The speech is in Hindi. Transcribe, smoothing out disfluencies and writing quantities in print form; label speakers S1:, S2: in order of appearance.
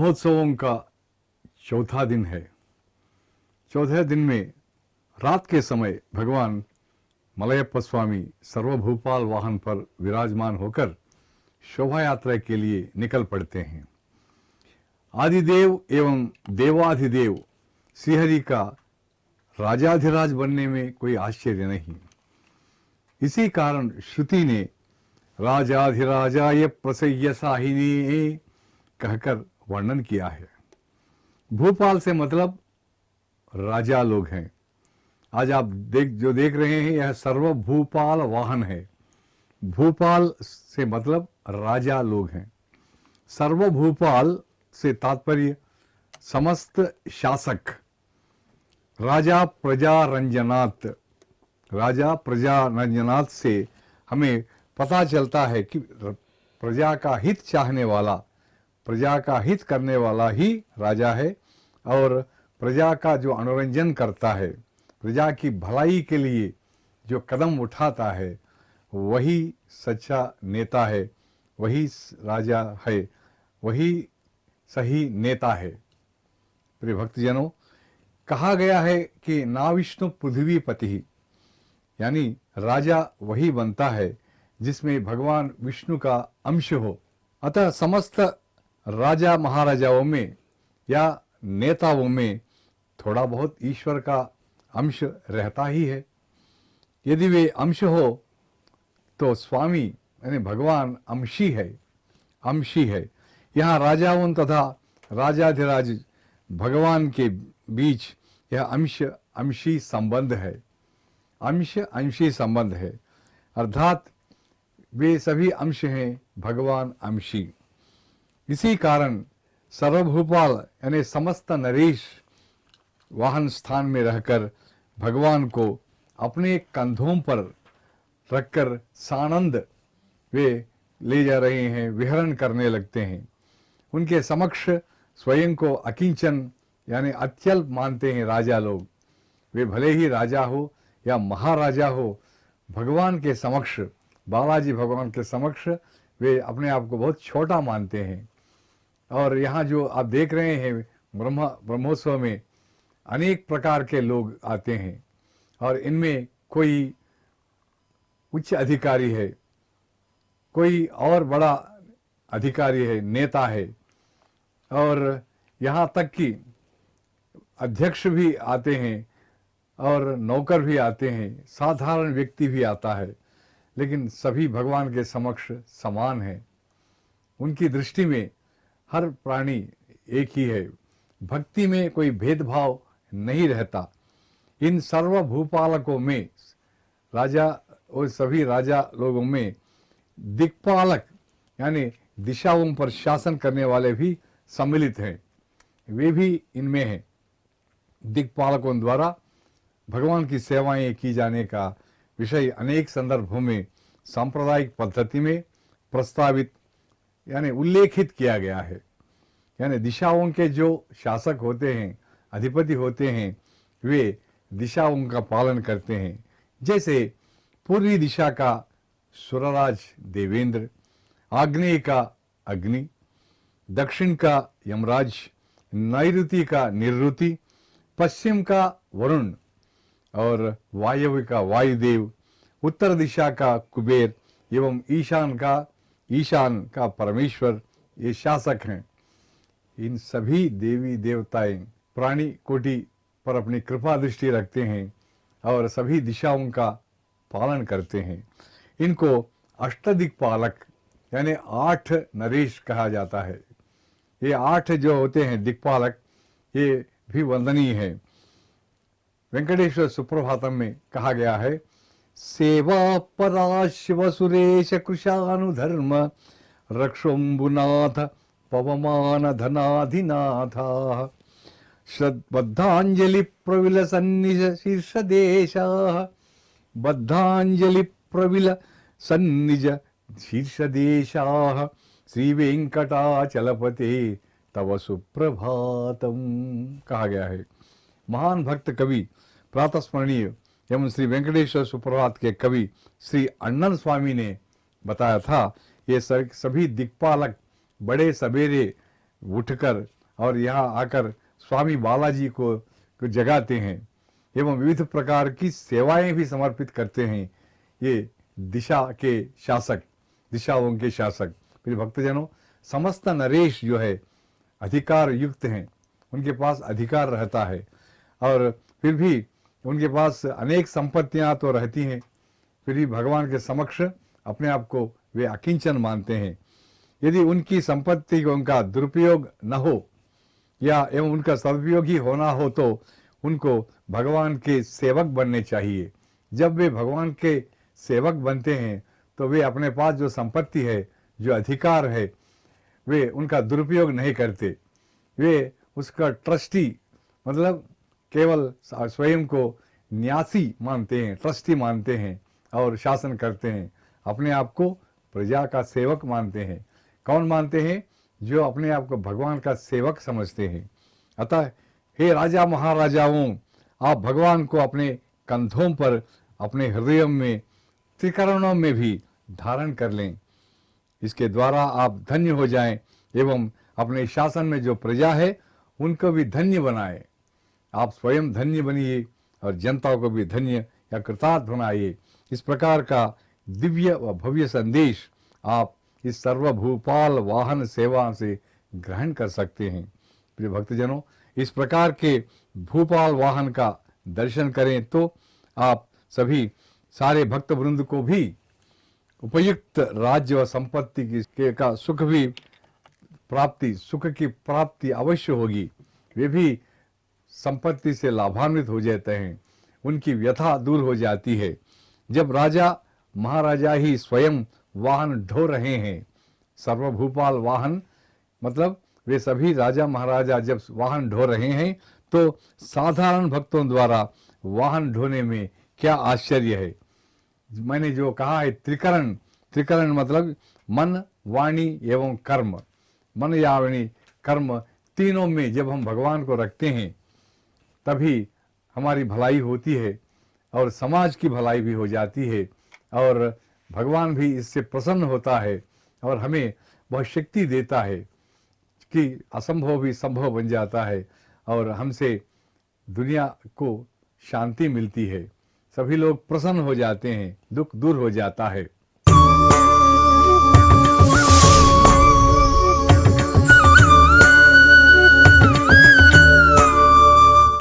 S1: ब्रह्मोत्सवों का चौथा दिन है। चौथे दिन में रात के समय भगवान मलयप्पा स्वामी सर्वभूपाल वाहन पर विराजमान होकर शोभा यात्रा के लिए निकल पड़ते हैं। आदिदेव एवं देवाधिदेव श्रीहरि का राजाधिराज बनने में कोई आश्चर्य नहीं। इसी कारण श्रुति ने राजाधिराजाय प्रसय्यसाहिनी कहकर वर्णन किया है। भूपाल से मतलब राजा लोग हैं। आज आप जो देख रहे हैं यह सर्वभूपाल वाहन है। भूपाल से मतलब राजा लोग हैं। सर्वभूपाल से तात्पर्य समस्त शासक। राजा प्रजा रंजनात्, राजा प्रजा रंजनात् से हमें पता चलता है कि प्रजा का हित चाहने वाला, प्रजा का हित करने वाला ही राजा है और प्रजा का जो अनुरंजन करता है, प्रजा की भलाई के लिए जो कदम उठाता है, वही सच्चा नेता है, वही राजा है, वही सही नेता है। प्रिय भक्तजनों, कहा गया है कि ना विष्णु पृथ्वीपति, यानी राजा वही बनता है जिसमें भगवान विष्णु का अंश हो। अतः समस्त राजा महाराजाओं में या नेताओं में थोड़ा बहुत ईश्वर का अंश रहता ही है। यदि वे अंश हो तो स्वामी यानी भगवान अंशी है, अंशी है। यहाँ राजाओं तथा राजाधिराज भगवान के बीच यह अंश अंशी संबंध है, अंश अंशी संबंध है, अर्थात वे सभी अंश हैं भगवान अंशी। इसी कारण सर्वभूपाल यानी समस्त नरेश वाहन स्थान में रहकर भगवान को अपने कंधों पर रखकर सानंद वे ले जा रहे हैं, विहरण करने लगते हैं। उनके समक्ष स्वयं को अकिंचन यानी अत्यल्प मानते हैं राजा लोग। वे भले ही राजा हो या महाराजा हो, भगवान के समक्ष, बालाजी भगवान के समक्ष वे अपने आप को बहुत छोटा मानते हैं। और यहाँ जो आप देख रहे हैं ब्रह्मोत्सव में अनेक प्रकार के लोग आते हैं और इनमें कोई उच्च अधिकारी है, कोई और बड़ा अधिकारी है, नेता है, और यहाँ तक कि अध्यक्ष भी आते हैं और नौकर भी आते हैं, साधारण व्यक्ति भी आता है, लेकिन सभी भगवान के समक्ष समान हैं। उनकी दृष्टि में हर प्राणी एक ही है। भक्ति में कोई भेदभाव नहीं रहता। इन सर्वभूपालकों में, राजा और सभी राजा लोगों में दिक्पालक यानी दिशाओं पर शासन करने वाले भी सम्मिलित हैं। वे भी इनमें हैं। दिक्पालकों द्वारा भगवान की सेवाएं की जाने का विषय अनेक संदर्भों में सांप्रदायिक पद्धति में प्रस्तावित यानी उल्लेखित किया गया है। यानी दिशाओं के जो शासक होते हैं, अधिपति होते हैं, वे दिशाओं का पालन करते हैं। जैसे पूर्वी दिशा का सुरराज देवेंद्र, आग्नेय का अग्नि, दक्षिण का यमराज, नैऋति का निर्ऋति, पश्चिम का वरुण और वायव्य का वायुदेव, उत्तर दिशा का कुबेर एवं ईशान का परमेश्वर, ये शासक हैं। इन सभी देवी देवताएं प्राणी कोटि पर अपनी कृपा दृष्टि रखते हैं और सभी दिशाओं का पालन करते हैं। इनको अष्टदिक्पालक यानी 8 नरेश कहा जाता है। ये 8 जो होते हैं दिक्पालक, ये भी वंदनीय है। वेंकटेश्वर सुप्रभातम में कहा गया है, सेवा पराशिव सुरेश कृशानुधर्म रक्षोम्बुनाथ पवमान धनाधिनाथा श्रद्धांजलि प्रविल सन्निज शीर्ष देशा, बद्धांजलि प्रविल सन्निज शीर्ष देशा, श्री वेंकटाचलपते तव सुप्रभातम कहा गया है। महान भक्त कवि प्रातस्मरणीय एवं श्री वेंकटेश्वर सुप्रभात के कवि श्री अण्णन स्वामी ने बताया था, ये सभी दिक्पालक बड़े सवेरे उठकर और यहाँ आकर स्वामी बालाजी को जगाते हैं एवं विविध प्रकार की सेवाएं भी समर्पित करते हैं। ये दिशा के शासक, दिशाओं के शासक मेरे भक्तजनों, समस्त नरेश जो है अधिकार युक्त हैं, उनके पास अधिकार रहता है और फिर भी उनके पास अनेक संपत्तियां तो रहती हैं, फिर भी भगवान के समक्ष अपने आप को वे अकिंचन मानते हैं। यदि उनकी संपत्ति को उनका दुरुपयोग न हो या एवं उनका सदुपयोग ही होना हो तो उनको भगवान के सेवक बनने चाहिए। जब वे भगवान के सेवक बनते हैं तो वे अपने पास जो संपत्ति है, जो अधिकार है, वे उनका दुरुपयोग नहीं करते। वे उसका ट्रस्टी, मतलब केवल स्वयं को न्यासी मानते हैं, ट्रस्टी मानते हैं और शासन करते हैं। अपने आप को प्रजा का सेवक मानते हैं। कौन मानते हैं? जो अपने आप को भगवान का सेवक समझते हैं। अतः हे राजा महाराजाओं, आप भगवान को अपने कंधों पर, अपने हृदय में, त्रिकरणों में भी धारण कर लें। इसके द्वारा आप धन्य हो जाएं एवं अपने शासन में जो प्रजा है उनको भी धन्य बनाए। आप स्वयं धन्य बनिए और जनता को भी धन्य या कृतार्थ बनाइए। इस प्रकार का दिव्य व भव्य संदेश आप इस सर्वभूपाल वाहन सेवा से ग्रहण कर सकते हैं। प्रिय भक्तजनों, इस प्रकार के भूपाल वाहन का दर्शन करें तो आप सभी सारे भक्त वृंद को भी उपयुक्त राज्य व संपत्ति का सुख भी प्राप्ति, सुख की प्राप्ति अवश्य होगी। वे भी संपत्ति से लाभान्वित हो जाते हैं, उनकी व्यथा दूर हो जाती है। जब राजा महाराजा ही स्वयं वाहन ढो रहे हैं, सर्वभूपाल वाहन मतलब वे सभी राजा महाराजा जब वाहन ढो रहे हैं तो साधारण भक्तों द्वारा वाहन ढोने में क्या आश्चर्य है। मैंने जो कहा है त्रिकरण, त्रिकरण मतलब मन, वाणी एवं कर्म। मन या वाणी, कर्म, तीनों में जब हम भगवान को रखते हैं तभी हमारी भलाई होती है और समाज की भलाई भी हो जाती है और भगवान भी इससे प्रसन्न होता है और हमें बहुत शक्ति देता है कि असंभव भी संभव बन जाता है और हमसे दुनिया को शांति मिलती है। सभी लोग प्रसन्न हो जाते हैं, दुख दूर हो जाता है।